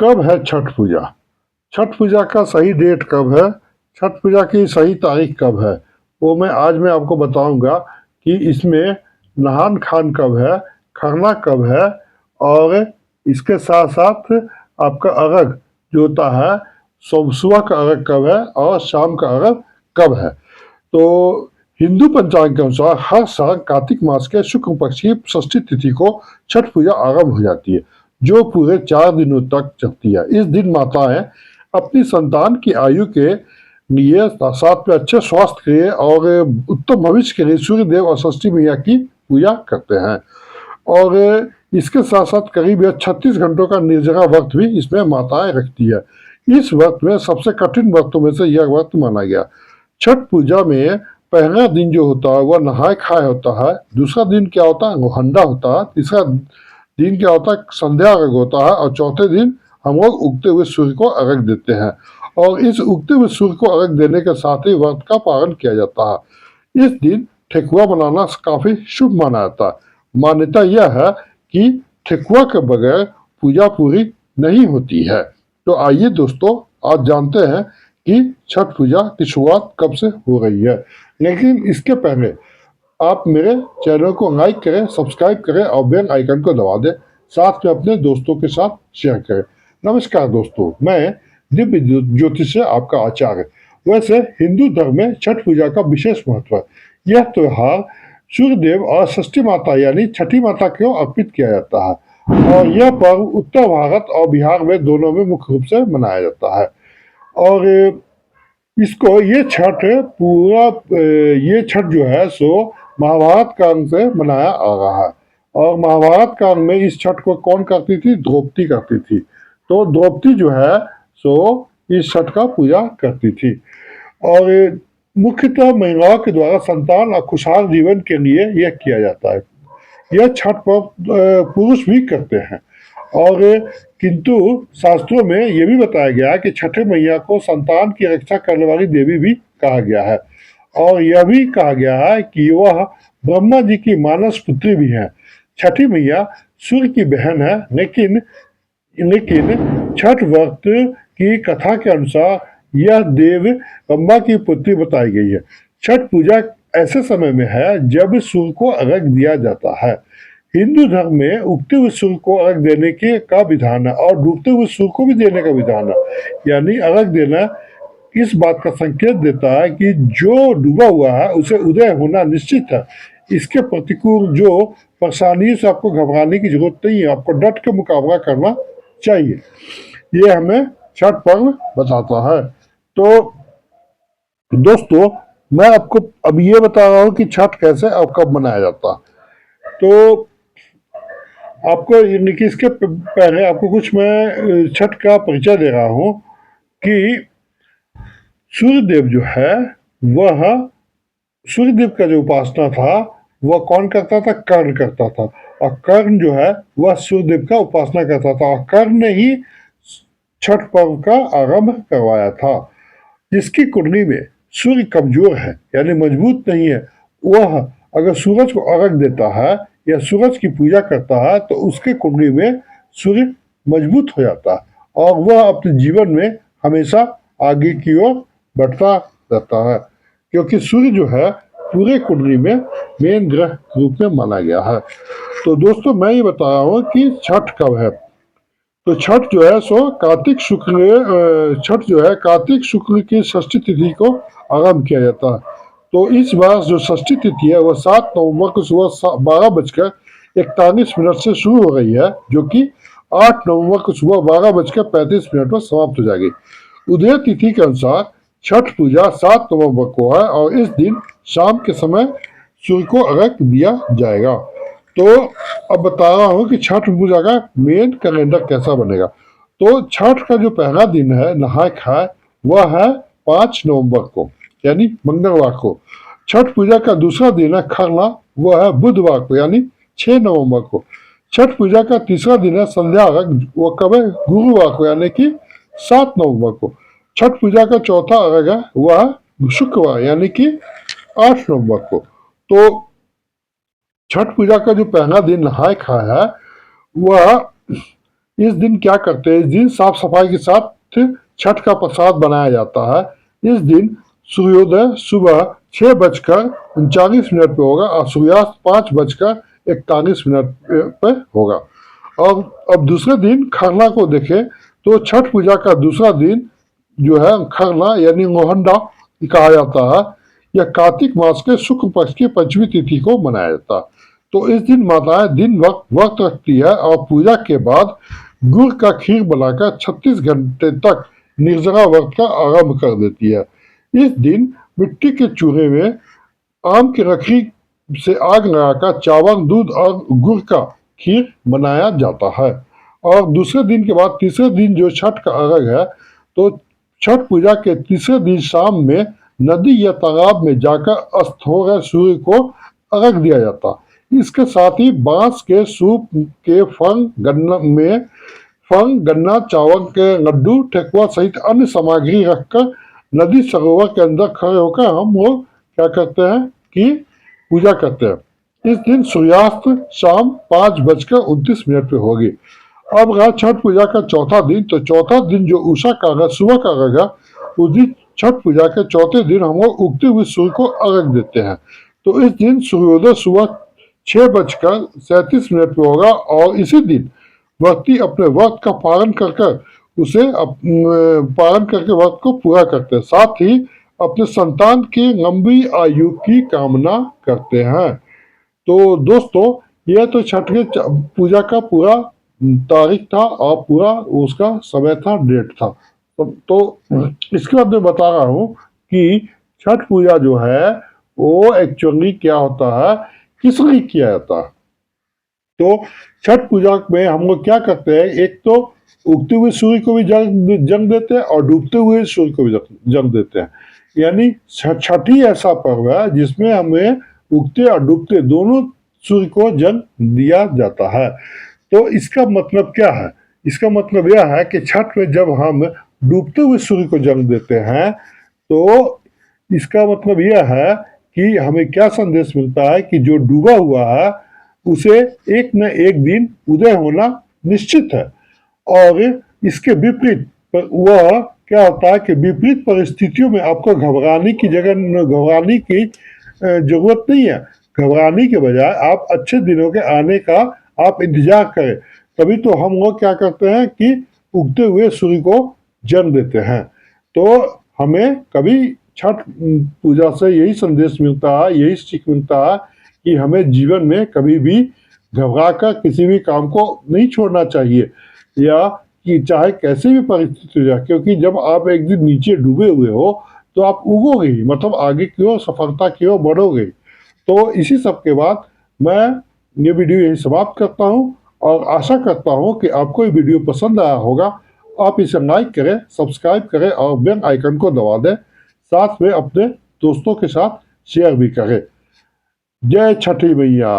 कब है छठ पूजा? छठ पूजा का सही डेट कब है? छठ पूजा की सही तारीख कब है? वो मैं आपको बताऊंगा कि इसमें नहान खान कब है, खरना कब है, और इसके साथ साथ आपका अर्घ जो होता है, सुबह का अर्घ कब है और शाम का अर्घ कब है। तो हिंदू पंचांग के अनुसार हर साल कार्तिक मास के शुक्ल पक्ष की षष्ठी तिथि को छठ पूजा आरंभ हो जाती है, जो पूरे 4 दिनों तक चलती है। इस दिन माताएं अपनी संतान की आयु के लिए, साथ में अच्छे स्वास्थ्य के लिए और उत्तम भविष्य के लिए सूर्य देव और षष्ठी मैया की पूजा करते हैं। और इसके साथ साथ करीब 36 घंटों का निर्जला व्रत भी इसमें माताएं रखती है। इस व्रत में सबसे कठिन व्रतों में से यह व्रत माना गया। छठ पूजा में पहला दिन जो होता है वह नहाय खाए होता है, दूसरा दिन क्या होता है वो हंडा होता है, तीसरा दिन क्या होता है संध्या अर्घ होता है, और चौथे दिन हम लोग उगते हुए सूर्य को अर्घ देते हैं। और इस उगते हुए सूर्य को अर्घ देने के साथ ही व्रत का पालन किया जाता है। इस दिन ठेकुआ बनाना काफी शुभ माना जाता है। मान्यता यह है कि ठेकुआ के बगैर पूजा पूरी नहीं होती है। तो आइए दोस्तों, आज जानते हैं कि छठ पूजा की शुरुआत कब से हो रही है। लेकिन इसके पहले आप मेरे चैनल को लाइक करें, सब्सक्राइब करें और बेल आइकन को दबा दें, साथ में अपने दोस्तों के साथ शेयर करें। नमस्कार दोस्तों, मैं दिव्य ज्योतिष से आपका आचार्य। वैसे हिंदू धर्म में छठ पूजा का विशेष महत्व है। यह त्योहार सूर्य देव और षष्ठी माता यानी छठी माता को अर्पित किया जाता है, और यह पर्व उत्तर भारत और बिहार में दोनों में मुख्य रूप से मनाया जाता है। और इसको ये छठ जो है सो महाभारत काल से मनाया आ रहा है। और महाभारत काल में इस छठ को कौन करती थी? द्रौपदी करती थी। तो द्रौपदी जो है सो इस छठ का पूजा करती थी। और मुख्यतः महिलाओं के द्वारा संतान और खुशहाल जीवन के लिए यह किया जाता है। यह छठ पर्व पुरुष भी करते हैं। और किंतु शास्त्रों में यह भी बताया गया है कि छठे मैया को संतान की रक्षा करने वाली देवी भी कहा गया है। और यह भी कहा गया है कि वह ब्रह्मा जी की मानस पुत्री भी है। छठी मैया सूर्य की बहन है, लेकिन छठ व्रत की कथा के अनुसार यह देव ब्रह्मा की पुत्री बताई गई है। छठ पूजा ऐसे समय में है जब सूर्य को अर्घ दिया जाता है। हिंदू धर्म में उगते हुए सूर्य को अर्घ देने के का विधान है और डूबते हुए सूर्य को भी देने का विधान है। यानी अर्घ देना इस बात का संकेत देता है कि जो डूबा हुआ है उसे उदय होना निश्चित है। इसके प्रतिकूल जो परेशानियों से आपको घबराने की जरूरत नहीं है, आपको डट के मुकाबला करना चाहिए। ये हमें छठ पर्व बताता है। तो दोस्तों, मैं आपको अब ये बता रहा हूँ कि छठ कैसे और कब मनाया जाता है। तो आपको इसके पहले आपको कुछ मैं छठ का परिचय दे रहा हूँ कि सूर्यदेव जो है वह सूर्यदेव का जो उपासना था वह कौन करता था? कर्ण करता था। और कर्ण जो है वह सूर्यदेव का उपासना करता था, और कर्ण ने ही छठ पर्व का आरंभ करवाया था। जिसकी कुंडली में सूर्य कमजोर है यानी मजबूत नहीं है, वह अगर सूरज को अर्घ देता है या सूरज की पूजा करता है तो उसके कुंडली में सूर्य मजबूत हो जाता है और वह अपने जीवन में हमेशा आगे की ओर बढ़ता रहता है, क्योंकि सूर्य जो है पूरे कुंडली में मेन ग्रह रूप में माना गया है। तो दोस्तों, मैं ये बता रहा हूँ कि छठ कब है। तो छठ जो है सो कार्तिक शुक्ल की षष्ठी तिथि को आरंभ किया जाता है। तो इस बार जो षष्ठी तिथि है वह 7 नवंबर को सुबह 12:41 से शुरू हो रही है, जो कि 8 नवंबर को सुबह 12:35 पर समाप्त हो जाएगी। उदय तिथि के अनुसार छठ पूजा 7 नवंबर को है और इस दिन शाम के समय सूर्य को अर्घ दिया जाएगा। तो अब बता रहा हूँ कि छठ पूजा का मेन कैलेंडर कैसा बनेगा। तो छठ का जो पहला दिन है नहाय खाए वह है 5 नवंबर को यानी मंगलवार को। छठ पूजा का दूसरा दिन है खरना, वह है बुधवार को यानी 6 नवंबर को। छठ पूजा का तीसरा दिन है संध्या अर्घ, वह कब है? गुरुवार को यानी कि 7 नवंबर को। छठ पूजा का चौथा अर्घ है वह शुक्रवार यानी कि 8 नवंबर को। तो छठ पूजा का जो पहला दिन नहाय खाए है वह इस दिन क्या करते हैं, इस दिन साफ सफाई के साथ छठ का प्रसाद बनाया जाता है। इस दिन सूर्योदय सुबह 6:39 पे होगा और सूर्यास्त 5:41 पे होगा। और अब दूसरे दिन खरना को देखें तो छठ पूजा का दूसरा दिन जो है खरना यानी मोहंडा कहा जाता है। यह कार्तिक मास के शुक्ल पक्ष की पंचमी तिथि को मनाया जाता है। तो इस दिन माताएं दिन वक्त रखती है और पूजा के बाद गुड़ का खीर बनाकर 36 घंटे तक निर्जला व्रत का आरंभ कर देती है। इस दिन मिट्टी के चूल्हे में आम की रखी से आग लगाकर चावल दूध और गुड़ का खीर बनाया जाता है। और दूसरे दिन के बाद तीसरे दिन जो छठ का अर्घ है, तो छठ पूजा के तीसरे दिन शाम में नदी या तालाब में जाकर अस्त हो गए सूर्य को अर्घ दिया जाता। इसके साथ ही बांस के सूप के फंग गन्ना चावल के लड्डू ठेकुआ सहित अन्य सामग्री रखकर नदी सरोवर के अंदर खड़े होकर हम लोग क्या करते हैं कि पूजा करते हैं। इस दिन सूर्यास्त शाम 5:29 पे होगी। अब रहा छठ पूजा का चौथा दिन। तो चौथा दिन जो उषा का अर्घ सुबह का अर्घ है, उस दिन छठ पूजा के चौथे दिन हम लोग उगते हुए सूर्य को अर्घ देते हैं। तो इस दिन सूर्योदय सुबह 6:37 पे होगा और इसी दिन व्यक्ति अपने व्रत का पालन करके व्रत को पूरा करते हैं। साथ ही अपने संतान की लंबी आयु की कामना करते हैं। तो दोस्तों, यह तो छठ के पूजा का पूरा तारीख था और पूरा उसका समय था, डेट था। तो इसके बाद मैं बता रहा हूँ कि छठ पूजा जो है वो एक्चुअली क्या होता है, किस लिए किया जाता है। तो छठ पूजा में हम लोग क्या करते हैं, एक तो उगते हुए सूर्य को भी जन्म देते हैं और डूबते हुए सूर्य को भी जन्म देते हैं। यानी छठ ही ऐसा पर्व है जिसमें हमें उगते और डूबते दोनों सूर्य को जन्म दिया जाता है। तो इसका मतलब क्या है, इसका मतलब यह है कि छठ में जब हम डूबते हुए सूर्य को जन्म देते हैं, तो इसका मतलब यह है कि हमें क्या संदेश मिलता है कि जो डूबा हुआ है उसे एक न एक दिन उदय होना निश्चित है। और इसके विपरीत वह क्या होता है कि विपरीत परिस्थितियों में आपको घबराने की जरूरत नहीं है। घबराने के बजाय आप अच्छे दिनों के आने का आप इंतजार करें। तभी तो हम लोग क्या करते हैं कि उगते हुए सूर्य को जन्म देते हैं। तो हमें कभी छठ पूजा से यही संदेश मिलता है, यही सीख मिलता है कि हमें जीवन में कभी भी घबराकर किसी भी काम को नहीं छोड़ना चाहिए, या कि चाहे कैसी भी परिस्थिति हो जाए, क्योंकि जब आप एक दिन नीचे डूबे हुए हो तो आप उगोगे ही, मतलब आगे की ओर सफलता की ओर बढ़ोगे। तो इसी सब के बाद मैं ये वीडियो यही समाप्त करता हूँ और आशा करता हूँ कि आपको ये वीडियो पसंद आया होगा। आप इसे लाइक करें, सब्सक्राइब करें और बेल आइकन को दबा दें। साथ में अपने दोस्तों के साथ शेयर भी करें। जय छठी मैया।